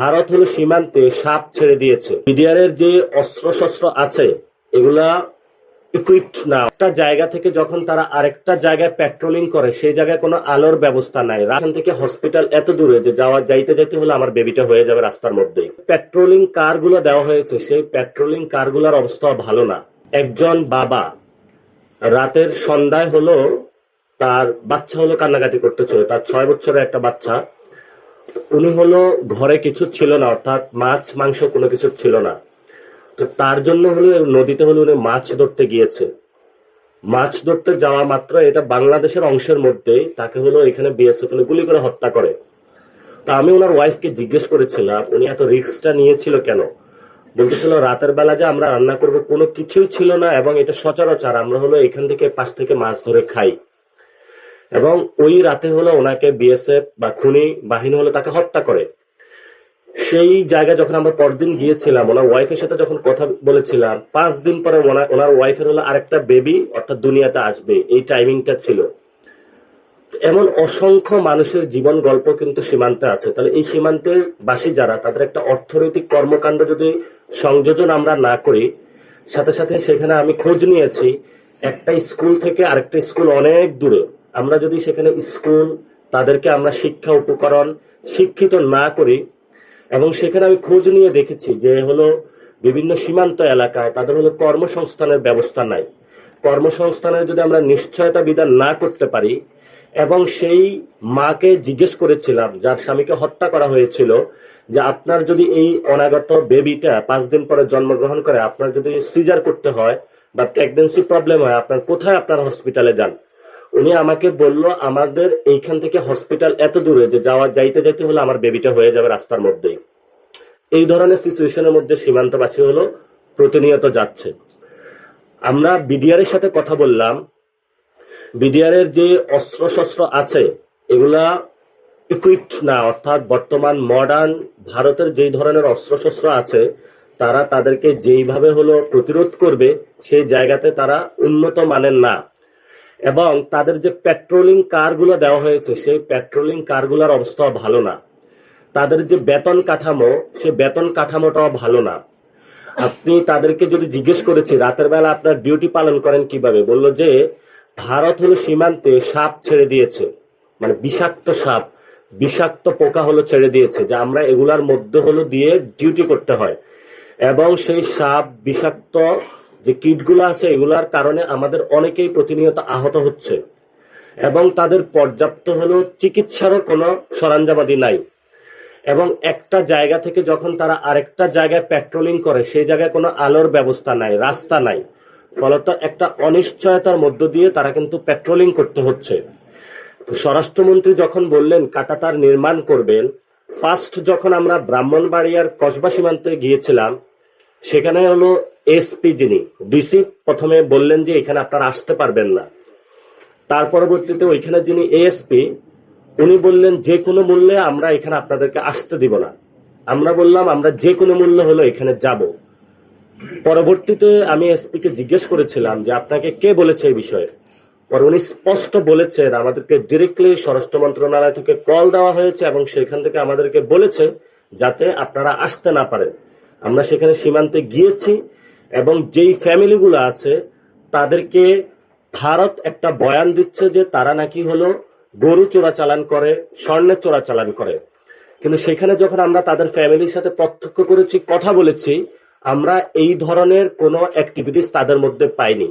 ভারত হলো সীমান্তে সাপ ছেড়ে দিয়েছে। বিডিআরের যে অস্ত্রশস্ত্র আছে এগুলা ইকুইপড না। একটা জায়গা থেকে যখন তারা আরেকটা জায়গায় পেট্রোলিং করে সেই জায়গায় কোনো আলোর ব্যবস্থা নাই। এখান থেকে হসপিটাল এত দূরে যে যাইতে যাইতে হলে আমার বেবিটা হয়ে যাবে রাস্তার মধ্যেই। পেট্রোলিং কার গুলো দেওয়া হয়েছে সেই পেট্রোলিং কার গুলার অবস্থা ভালো না। একজন বাবা রাতের সন্ধ্যায় হলো তার বাচ্চা হলো কান্নাকাটি করতেছিল, তার 6 বছরের একটা বাচ্চা। উনি হলো ঘরে কিছু ছিল না, অর্থাৎ মাছ মাংস কোনো কিছু ছিল না। তো তার জন্য হলো নদীতে হলো উনি মাছ ধরতে গিয়েছে। মাছ ধরতে যাওয়া মাত্র এটা বাংলাদেশের অংশের মধ্যেই তাকে হলো এখানে বিএসএফ গুলি করে হত্যা করে। তো আমি ওনার ওয়াইফকে জিজ্ঞেস করেছিলাম উনি এত রিস্কটা নিয়েছিল কেন। বলতেছিল রাতের বেলা যে আমরা রান্না করব কোনো কিছুই ছিল না, এবং এটা সচরাচর আমরা হলো এখান থেকে পাশ থেকে মাছ ধরে খাই। এবং ওই রাতে হলো ওনাকে বিএসএফ বা খুনি বাহিনী হলো তাকে হত্যা করে। সেই জায়গায় যখন আমরা পরদিন গিয়েছিলাম ওনার ওয়াইফের সাথে যখন কথা বলেছিলাম, 5 দিন পরে ওনার ওয়াইফের হলো আরেকটা বেবি অর্থাৎ দুনিয়াতে আসবে, এই টাইমিংটা ছিল। এমন অসংখ্য মানুষের জীবন গল্প কিন্তু সীমান্তে আছে। তাহলে এই সীমান্তের বাসী যারা, তাদের একটা অর্থনৈতিক কর্মকাণ্ড যদি সংযোজন আমরা না করি, সাথে সাথে সেখানে আমি খোঁজ নিয়েছি একটা স্কুল থেকে আরেকটা স্কুল অনেক দূরে। আমরা যদি সেখানে স্কুল তাদেরকে আমরা শিক্ষা উপকরণ শিক্ষিত না করি, এবং সেখানে আমি খোঁজ নিয়ে দেখেছি যে হলো বিভিন্ন সীমান্ত এলাকায় তাদের হলো কর্মসংস্থানের ব্যবস্থা নাই। কর্মসংস্থানের যদি আমরা নিশ্চয়তা বিধান না করতে পারি, এবং সেই মাকে জিজ্ঞেস করেছিলাম যার স্বামীকে হত্যা করা হয়েছিল যে আপনার যদি এই অনাগত বেবিটা 5 দিন পরে জন্মগ্রহণ করে, আপনার যদি সিজার করতে হয় বা প্রেগন্যান্সি প্রবলেম হয়, আপনার কোথায় আপনার হসপিটালে যান। উনি আমাকে বলল আমাদের এইখান থেকে হসপিটাল এত দূরে যে যাইতে যাইতে হলে আমার বেবিটা হয়ে যাবে রাস্তার মধ্যেই। এই ধরনের সিচুয়েশনের মধ্যে সীমান্তবাসী হলো প্রতিনিয়ত যাচ্ছে। আমরা বিডিআর এর সাথে কথা বললাম। বিডিআরের যে অস্ত্রশস্ত্র আছে এগুলা ইকুইপড না, অর্থাৎ বর্তমান মডার্ন ভারতের যেই ধরনের অস্ত্রশস্ত্র আছে তারা তাদেরকে যেইভাবে হলো প্রতিরোধ করবে সেই জায়গাতে তারা উন্নত মানের না। এবং তাদের যে পেট্রোলিং কারগুলো দেওয়া হয়েছে সেই পেট্রোলিং কারগুলোর অবস্থা ভালো না। তাদের যে বেতন কাঠামো সে বেতন কাঠামোটাও ভালো না। আপনি তাদেরকে যদি জিজ্ঞেস করেছি রাতের বেলা আপনার ডিউটি পালন করেন কিভাবে, বললো যে ভারত হলো সীমান্তে সাপ ছেড়ে দিয়েছে, মানে বিষাক্ত সাপ বিষাক্ত পোকা হলো ছেড়ে দিয়েছে, যে আমরা এগুলার মধ্যে হলো দিয়ে ডিউটি করতে হয়। এবং সেই সাপ বিষাক্ত যে কীটগুলো আছে এগুলার কারণে আমাদের অনেকেই প্রতিনিয়ত আহত হচ্ছে, এবং তাদের পর্যাপ্ত হলো চিকিৎসারও কোনো সরঞ্জামাদি নাই। এবং একটা জায়গা থেকে যখন তারা আরেকটা জায়গায় পেট্রোলিং করে সেই জায়গায় কোনো আলোর ব্যবস্থা নাই, রাস্তা নাই। ফলত একটা অনিশ্চয়তার মধ্য দিয়ে তারা কিন্তু পেট্রোলিং করতে হচ্ছে। স্বরাষ্ট্রমন্ত্রী যখন বললেন কাঁটাতার নির্মাণ করবেন, ফার্স্ট যখন আমরা ব্রাহ্মণবাড়িয়ার কসবা সীমান্তে গিয়েছিলাম সেখানে হলো এসপি যিনি ডিসি প্রথমে বললেন যে এখানে আপনারা আসতে পারবেন না। তার পরবর্তীতে ওইখানে যিনি এএসপি উনি বললেন যে কোনো মূল্যে আমরা এখানে আপনাদেরকে আসতে দিব না। আমরা বললাম আমরা যে কোনো মূল্য হলো এখানে যাব। পরবর্তীতে আমি এসপি কে জিজ্ঞেস করেছিলাম যে আপনাকে কে বলেছে এই বিষয়ে। পরে উনি স্পষ্ট বলেছেন আমাদেরকে ডিরেক্টলি স্বরাষ্ট্র মন্ত্রণালয় থেকে কল দেওয়া হয়েছে এবং সেখান থেকে আমাদেরকে বলেছে যাতে আপনারা আসতে না পারেন। আমরা সেখানে সীমান্তে গিয়েছি এবং যেই ফ্যামিলিগুলো আছে তাদেরকে ভারত একটা বয়ান দিচ্ছে যে তারা নাকি হলো গরু চোরাচালান করে, স্বর্ণের চোরাচালান করে। কিন্তু সেখানে যখন আমরা তাদের ফ্যামিলির সাথে প্রত্যক্ষ করেছি, কথা বলেছি, আমরা এই ধরনের কোনো অ্যাক্টিভিটিস তাদের মধ্যে পাইনি।